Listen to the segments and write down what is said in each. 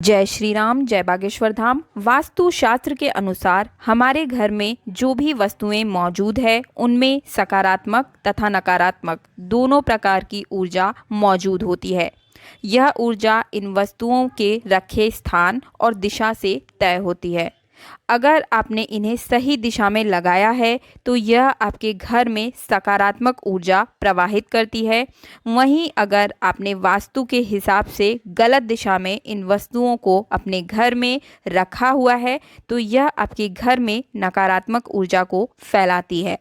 जय श्री राम, जय बागेश्वर धाम। वास्तु शास्त्र के अनुसार हमारे घर में जो भी वस्तुएं मौजूद है उनमें सकारात्मक तथा नकारात्मक दोनों प्रकार की ऊर्जा मौजूद होती है। यह ऊर्जा इन वस्तुओं के रखे स्थान और दिशा से तय होती है। अगर आपने इन्हें सही दिशा में लगाया है तो यह आपके घर में सकारात्मक ऊर्जा प्रवाहित करती है। वहीं अगर आपने वास्तु के हिसाब से गलत दिशा में इन वस्तुओं को अपने घर में रखा हुआ है तो यह आपके घर में नकारात्मक ऊर्जा को फैलाती है।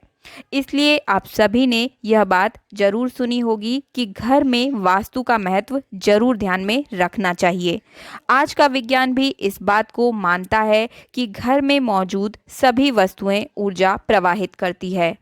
इसलिए आप सभी ने यह बात जरूर सुनी होगी कि घर में वास्तु का महत्व जरूर ध्यान में रखना चाहिए। आज का विज्ञान भी इस बात को मानता है कि घर में मौजूद सभी वस्तुएं ऊर्जा प्रवाहित करती है।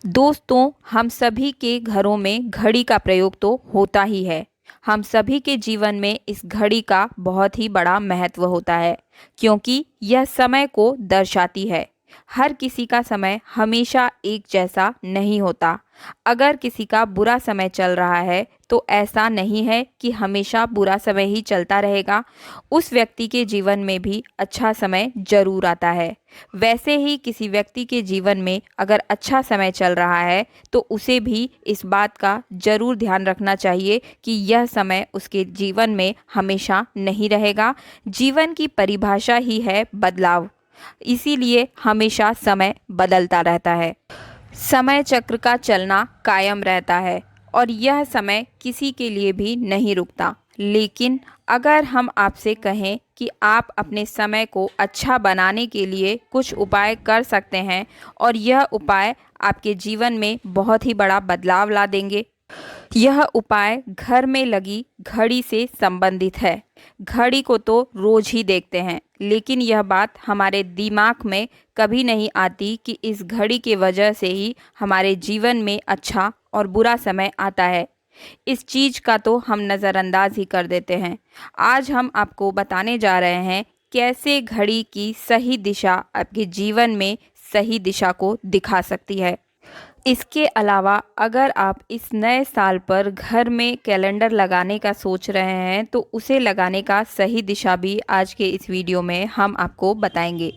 दोस्तों, हम सभी के घरों में घड़ी का प्रयोग तो होता ही है। हम सभी के जीवन में इस घड़ी का बहुत ही बड़ा महत्व होता है, क्योंकि यह समय को दर्शाती है। हर किसी का समय हमेशा एक जैसा नहीं होता। अगर किसी का बुरा समय चल रहा है तो ऐसा नहीं है कि हमेशा बुरा समय ही चलता रहेगा। उस व्यक्ति के जीवन में भी अच्छा समय जरूर आता है। वैसे ही किसी व्यक्ति के जीवन में अगर अच्छा समय चल रहा है तो उसे भी इस बात का जरूर ध्यान रखना चाहिए कि यह समय उसके जीवन में हमेशा नहीं रहेगा। जीवन की परिभाषा ही है बदलाव, इसीलिए हमेशा समय बदलता रहता है। समय चक्र का चलना कायम रहता है और यह समय किसी के लिए भी नहीं रुकता। लेकिन अगर हम आपसे कहें कि आप अपने समय को अच्छा बनाने के लिए कुछ उपाय कर सकते हैं और यह उपाय आपके जीवन में बहुत ही बड़ा बदलाव ला देंगे। यह उपाय घर में लगी घड़ी से संबंधित है। घड़ी को तो रोज ही देखते हैं, लेकिन यह बात हमारे दिमाग में कभी नहीं आती कि इस घड़ी के वजह से ही हमारे जीवन में अच्छा और बुरा समय आता है। इस चीज़ का तो हम नज़रअंदाज ही कर देते हैं। आज हम आपको बताने जा रहे हैं कैसे घड़ी की सही दिशा आपके जीवन में सही दिशा को दिखा सकती है। इसके अलावा अगर आप इस नए साल पर घर में कैलेंडर लगाने का सोच रहे हैं तो उसे लगाने का सही दिशा भी आज के इस वीडियो में हम आपको बताएंगे।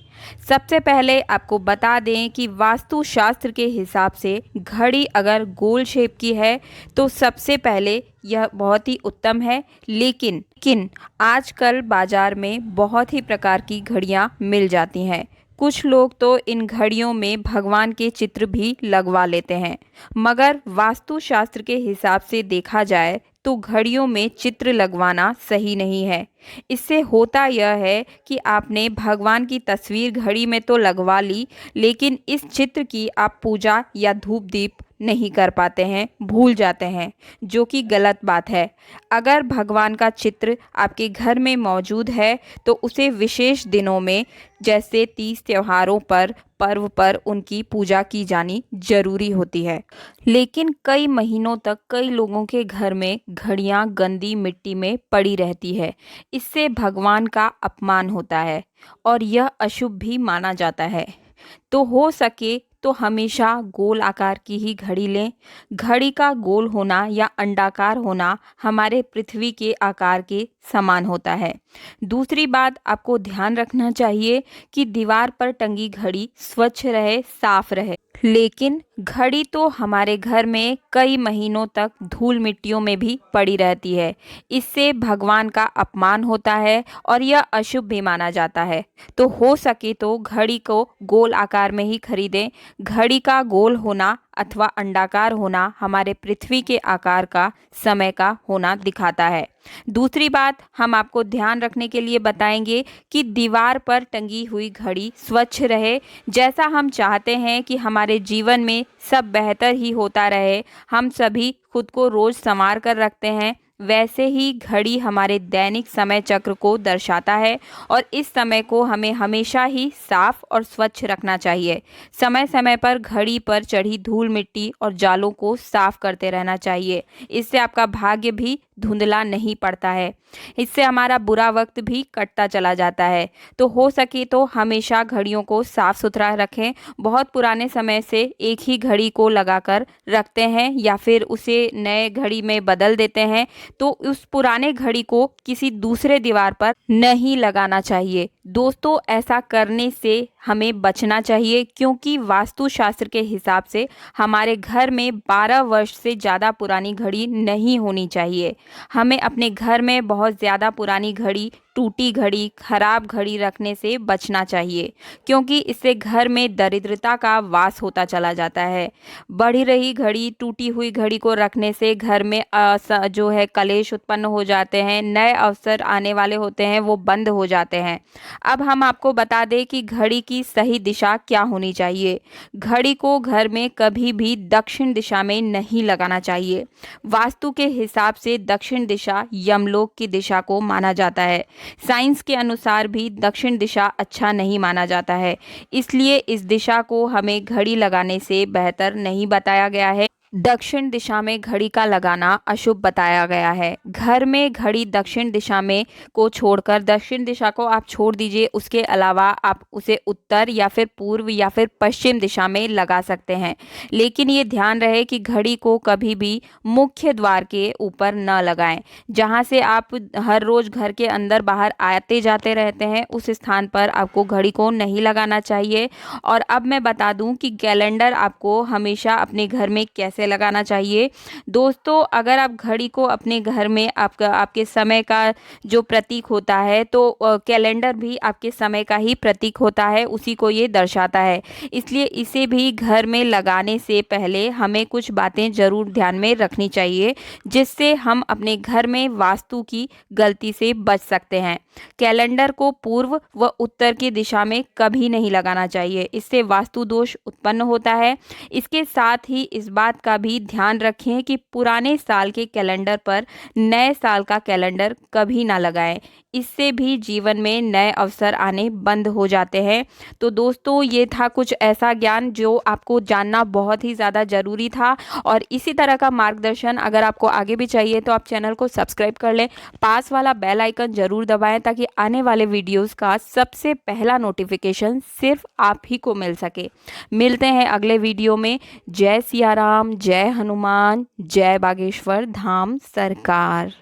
सबसे पहले आपको बता दें कि वास्तु शास्त्र के हिसाब से घड़ी अगर गोल शेप की है तो सबसे पहले यह बहुत ही उत्तम है। लेकिन आजकल बाज़ार में बहुत ही प्रकार की घड़ियाँ मिल जाती हैं। कुछ लोग तो इन घड़ियों में भगवान के चित्र भी लगवा लेते हैं, मगर वास्तुशास्त्र के हिसाब से देखा जाए तो घड़ियों में चित्र लगवाना सही नहीं है। इससे होता यह है कि आपने भगवान की तस्वीर घड़ी में तो लगवा ली, लेकिन इस चित्र की आप पूजा या धूप दीप नहीं कर पाते हैं, भूल जाते हैं, जो कि गलत बात है। अगर भगवान का चित्र आपके घर में मौजूद है तो उसे विशेष दिनों में जैसे तीज त्योहारों पर, पर्व पर उनकी पूजा की जानी जरूरी होती है। लेकिन कई महीनों तक कई लोगों के घर में घड़ियां गंदी मिट्टी में पड़ी रहती है। इससे भगवान का अपमान होता है और यह अशुभ भी माना जाता है। तो हो सके तो हमेशा गोल आकार की ही घड़ी लें। घड़ी का गोल होना या अंडाकार होना हमारे पृथ्वी के आकार के समान होता है। दूसरी बात आपको ध्यान रखना चाहिए कि दीवार पर टंगी घड़ी स्वच्छ रहे, साफ रहे। लेकिन घड़ी तो हमारे घर में कई महीनों तक धूल मिट्टियों में भी पड़ी रहती है। इससे भगवान का अपमान होता है और यह अशुभ भी माना जाता है। तो हो सके तो घड़ी को गोल आकार में ही खरीदें। घड़ी का गोल होना अथवा अंडाकार होना हमारे पृथ्वी के आकार का, समय का होना दिखाता है। दूसरी बात हम आपको ध्यान रखने के लिए बताएंगे कि दीवार पर टंगी हुई घड़ी स्वच्छ रहे। जैसा हम चाहते हैं कि हमारे जीवन में सब बेहतर ही होता रहे, हम सभी खुद को रोज संवार कर रखते हैं, वैसे ही घड़ी हमारे दैनिक समय चक्र को दर्शाता है और इस समय को हमें हमेशा ही साफ और स्वच्छ रखना चाहिए। समय समय पर घड़ी पर चढ़ी धूल मिट्टी और जालों को साफ करते रहना चाहिए। इससे आपका भाग्य भी धुंधला नहीं पड़ता है। इससे हमारा बुरा वक्त भी कटता चला जाता है। तो हो सके तो हमेशा घड़ियों को साफ सुथरा रखें। बहुत पुराने समय से एक ही घड़ी को लगाकर रखते हैं या फिर उसे नए घड़ी में बदल देते हैं। तो उस पुराने घड़ी को किसी दूसरे दीवार पर नहीं लगाना चाहिए। दोस्तों, ऐसा करने से हमें बचना चाहिए, क्योंकि वास्तुशास्त्र के हिसाब से हमारे घर में 12 वर्ष से ज़्यादा पुरानी घड़ी नहीं होनी चाहिए। हमें अपने घर में बहुत ज़्यादा पुरानी घड़ी, टूटी घड़ी, खराब घड़ी रखने से बचना चाहिए, क्योंकि इससे घर में दरिद्रता का वास होता चला जाता है। बढ़ी रही घड़ी, टूटी हुई घड़ी को रखने से घर में जो है कलेश उत्पन्न हो जाते हैं, नए अवसर आने वाले होते हैं वो बंद हो जाते हैं। अब हम आपको बता दें कि घड़ी की सही दिशा क्या होनी चाहिए। घड़ी को घर में कभी भी दक्षिण दिशा में नहीं लगाना चाहिए। वास्तु के हिसाब से दक्षिण दिशा यमलोक की दिशा को माना जाता है। साइंस के अनुसार भी दक्षिण दिशा अच्छा नहीं माना जाता है, इसलिए इस दिशा को हमें घड़ी लगाने से बेहतर नहीं बताया गया है। दक्षिण दिशा में घड़ी का लगाना अशुभ बताया गया है। घर में घड़ी दक्षिण दिशा में को छोड़कर, दक्षिण दिशा को आप छोड़ दीजिए, उसके अलावा आप उसे उत्तर या फिर पूर्व या फिर पश्चिम दिशा में लगा सकते हैं। लेकिन ये ध्यान रहे कि घड़ी को कभी भी मुख्य द्वार के ऊपर न लगाएं। जहां से आप हर रोज घर के अंदर बाहर आते जाते रहते हैं, उस स्थान पर आपको घड़ी को नहीं लगाना चाहिए। और अब मैं बता दूं कि कैलेंडर आपको हमेशा अपने घर में कैसे लगाना चाहिए। दोस्तों, अगर आप घड़ी को अपने घर में आपके समय का जो प्रतीक होता है, तो कैलेंडर भी आपके समय का ही प्रतीक होता है, उसी को ये दर्शाता है। इसलिए इसे भी घर में लगाने से पहले हमें कुछ बातें जरूर ध्यान में रखनी चाहिए, जिससे हम अपने घर में वास्तु की गलती से बच सकते हैं। कैलेंडर को पूर्व व उत्तर की दिशा में कभी नहीं लगाना चाहिए, इससे वास्तु दोष उत्पन्न होता है। इसके साथ ही इस बात का भी ध्यान रखें कि पुराने साल के कैलेंडर पर नए साल का कैलेंडर कभी ना लगाएं। इससे भी जीवन में नए अवसर आने बंद हो जाते हैं। तो दोस्तों, ये था कुछ ऐसा ज्ञान जो आपको जानना बहुत ही ज़्यादा ज़रूरी था। और इसी तरह का मार्गदर्शन अगर आपको आगे भी चाहिए तो आप चैनल को सब्सक्राइब कर लें, पास वाला बेल आइकन ज़रूर दबाएं, ताकि आने वाले वीडियोज़ का सबसे पहला नोटिफिकेशन सिर्फ आप ही को मिल सके। मिलते हैं अगले वीडियो में। जय सिया राम, जय हनुमान, जय बागेश्वर धाम सरकार।